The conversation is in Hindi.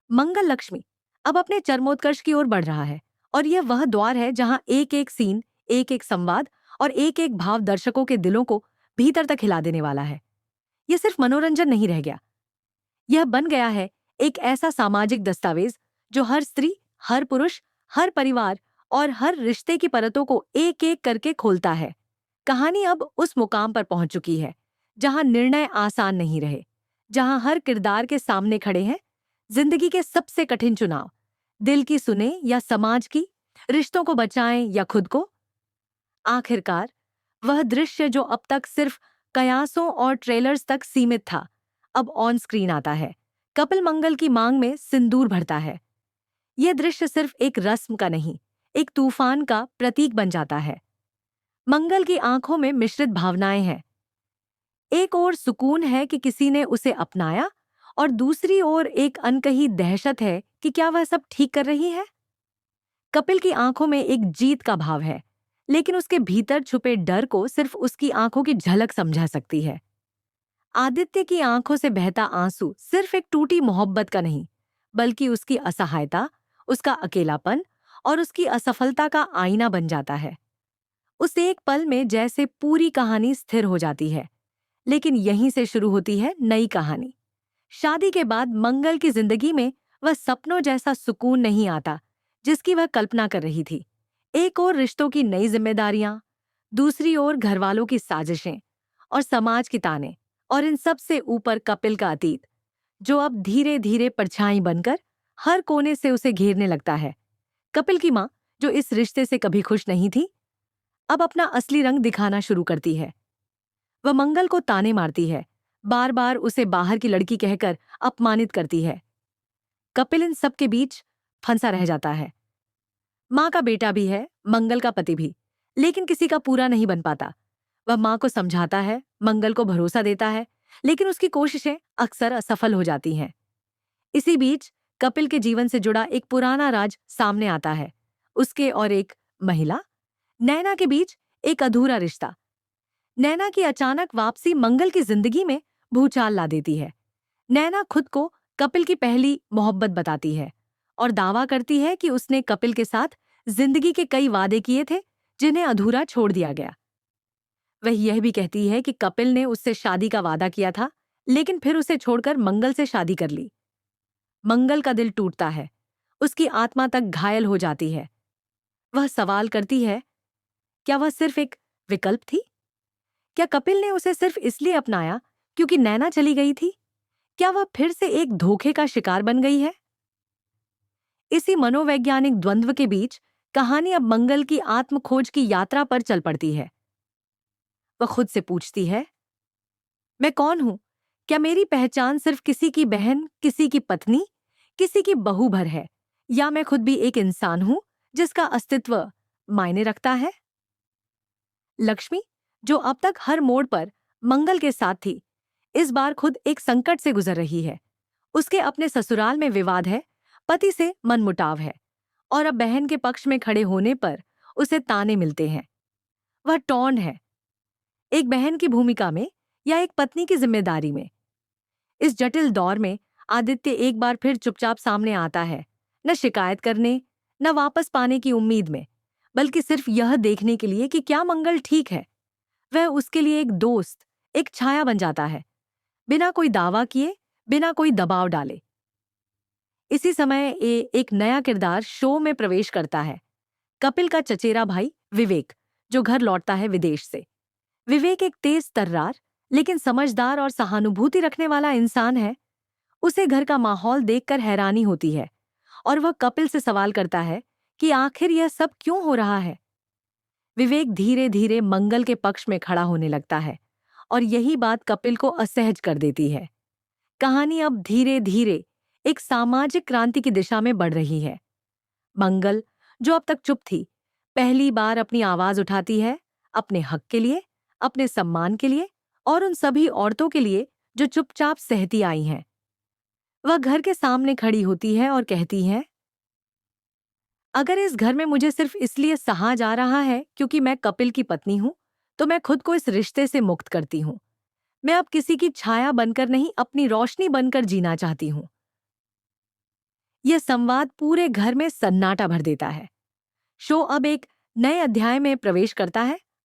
मंगल लक्ष्मी अब अपने चरमोत्कर्ष की ओर बढ़ रहा है और यह वह द्वार है जहां एक एक सीन, एक एक संवाद और एक एक भाव दर्शकों के दिलों को भीतर तक हिला देने वाला है। यह सिर्फ मनोरंजन नहीं रह गया, यह बन गया है एक ऐसा सामाजिक दस्तावेज जो हर स्त्री, हर पुरुष, हर परिवार और हर रिश्ते की परतों को एक एक करके खोलता है। कहानी अब उस मुकाम पर पहुंच चुकी है जहां निर्णय आसान नहीं रहे, जहां हर किरदार के सामने खड़े हैं जिंदगी के सबसे कठिन चुनाव, दिल की सुने या समाज की, रिश्तों को बचाएं या खुद को। आखिरकार वह दृश्य जो अब तक सिर्फ कयासों और ट्रेलर्स तक सीमित था, अब ऑन स्क्रीन आता है। कपिल मंगल की मांग में सिंदूर भरता है। यह दृश्य सिर्फ एक रस्म का नहीं, एक तूफान का प्रतीक बन जाता है। मंगल की आंखों में मिश्रित भावनाएं हैं। एक ओर सुकून है कि किसी ने उसे अपनाया और दूसरी ओर एक अनकही दहशत है कि क्या वह सब ठीक कर रही है। कपिल की आंखों में एक जीत का भाव है, लेकिन उसके भीतर छुपे डर को सिर्फ उसकी आंखों की झलक समझा सकती है। आदित्य की आंखों से बहता आंसू सिर्फ एक टूटी मोहब्बत का नहीं, बल्कि उसकी असहायता, उसका अकेलापन और उसकी असफलता का आईना बन जाता है। उस एक पल में जैसे पूरी कहानी स्थिर हो जाती है, लेकिन यहीं से शुरू होती है नई कहानी। शादी के बाद मंगल की जिंदगी में वह सपनों जैसा सुकून नहीं आता जिसकी वह कल्पना कर रही थी। एक ओर रिश्तों की नई जिम्मेदारियां, दूसरी ओर घरवालों की साजिशें और समाज की ताने, और इन सब से ऊपर कपिल का अतीत जो अब धीरे धीरे परछाई बनकर हर कोने से उसे घेरने लगता है। कपिल की माँ, जो इस रिश्ते से कभी खुश नहीं थी, अब अपना असली रंग दिखाना शुरू करती है। वह मंगल को ताने मारती है, बार बार उसे बाहर की लड़की कहकर अपमानित करती है। कपिल इन सब के बीच फंसा रह जाता है। माँ का बेटा भी है, मंगल का पति भी, लेकिन किसी का पूरा नहीं बन पाता। वह माँ को समझाता है, मंगल को भरोसा देता है, लेकिन उसकी कोशिशें अक्सर असफल हो जाती हैं। इसी बीच कपिल के जीवन से जुड़ा एक पुराना राज सामने आता है। उसके और एक महिला, नैना के बीच एक अधूरा रिश्ता। नैना की अचानक वापसी मंगल की जिंदगी में भूचाल ला देती है। नैना खुद को कपिल की पहली मोहब्बत बताती है और दावा करती है कि उसने कपिल के साथ जिंदगी के कई वादे किए थे जिन्हें अधूरा छोड़ दिया गया। वह यह भी कहती है कि कपिल ने उससे शादी का वादा किया था, लेकिन फिर उसे छोड़कर मंगल से शादी कर ली। मंगल का दिल टूटता है, उसकी आत्मा तक घायल हो जाती है। वह सवाल करती है, क्या वह सिर्फ एक विकल्प थी? क्या कपिल ने उसे सिर्फ इसलिए अपनाया क्योंकि नैना चली गई थी? क्या वह फिर से एक धोखे का शिकार बन गई है? इसी मनोवैज्ञानिक द्वंद्व के बीच कहानी अब मंगल की आत्मखोज की यात्रा पर चल पड़ती है। वह खुद से पूछती है, मैं कौन हूं? क्या मेरी पहचान सिर्फ किसी की बहन, किसी की पत्नी, किसी की बहू भर है, या मैं खुद भी एक इंसान हूं जिसका अस्तित्व मायने रखता है? लक्ष्मी, जो अब तक हर मोड़ पर मंगल के साथ थी, इस बार खुद एक संकट से गुजर रही है। उसके अपने ससुराल में विवाद है, पति से मनमुटाव है, और अब बहन के पक्ष में खड़े होने पर उसे ताने मिलते हैं। वह टॉर्न है, एक बहन की भूमिका में या एक पत्नी की जिम्मेदारी में। इस जटिल दौर में आदित्य एक बार फिर चुपचाप सामने आता है, न शिकायत करने, न वापस पाने की उम्मीद में, बल्कि सिर्फ यह देखने के लिए कि क्या मंगल ठीक है। वह उसके लिए एक दोस्त, एक छाया बन जाता है, बिना कोई दावा किए, बिना कोई दबाव डाले। इसी समय एक नया किरदार शो में प्रवेश करता है, कपिल का चचेरा भाई विवेक, जो घर लौटता है विदेश से। विवेक एक तेज तर्रार लेकिन समझदार और सहानुभूति रखने वाला इंसान है। उसे घर का माहौल देखकर हैरानी होती है और वह कपिल से सवाल करता है कि आखिर यह सब क्यों हो रहा है। विवेक धीरे धीरे मंगल के पक्ष में खड़ा होने लगता है और यही बात कपिल को असहज कर देती है। कहानी अब धीरे धीरे एक सामाजिक क्रांति की दिशा में बढ़ रही है। मंगल, जो अब तक चुप थी, पहली बार अपनी आवाज उठाती है, अपने हक के लिए, अपने सम्मान के लिए और उन सभी औरतों के लिए जो चुपचाप सहती आई हैं। वह घर के सामने खड़ी होती है और कहती है, अगर इस घर में मुझे सिर्फ इसलिए सहा जा रहा है क्योंकि मैं कपिल की पत्नी हूं, तो मैं खुद को इस रिश्ते से मुक्त करती हूं। मैं अब किसी की छाया बनकर नहीं, अपनी रोशनी बनकर जीना चाहती हूं। यह संवाद पूरे घर में सन्नाटा भर देता है। शो अब एक नए अध्याय में प्रवेश करता है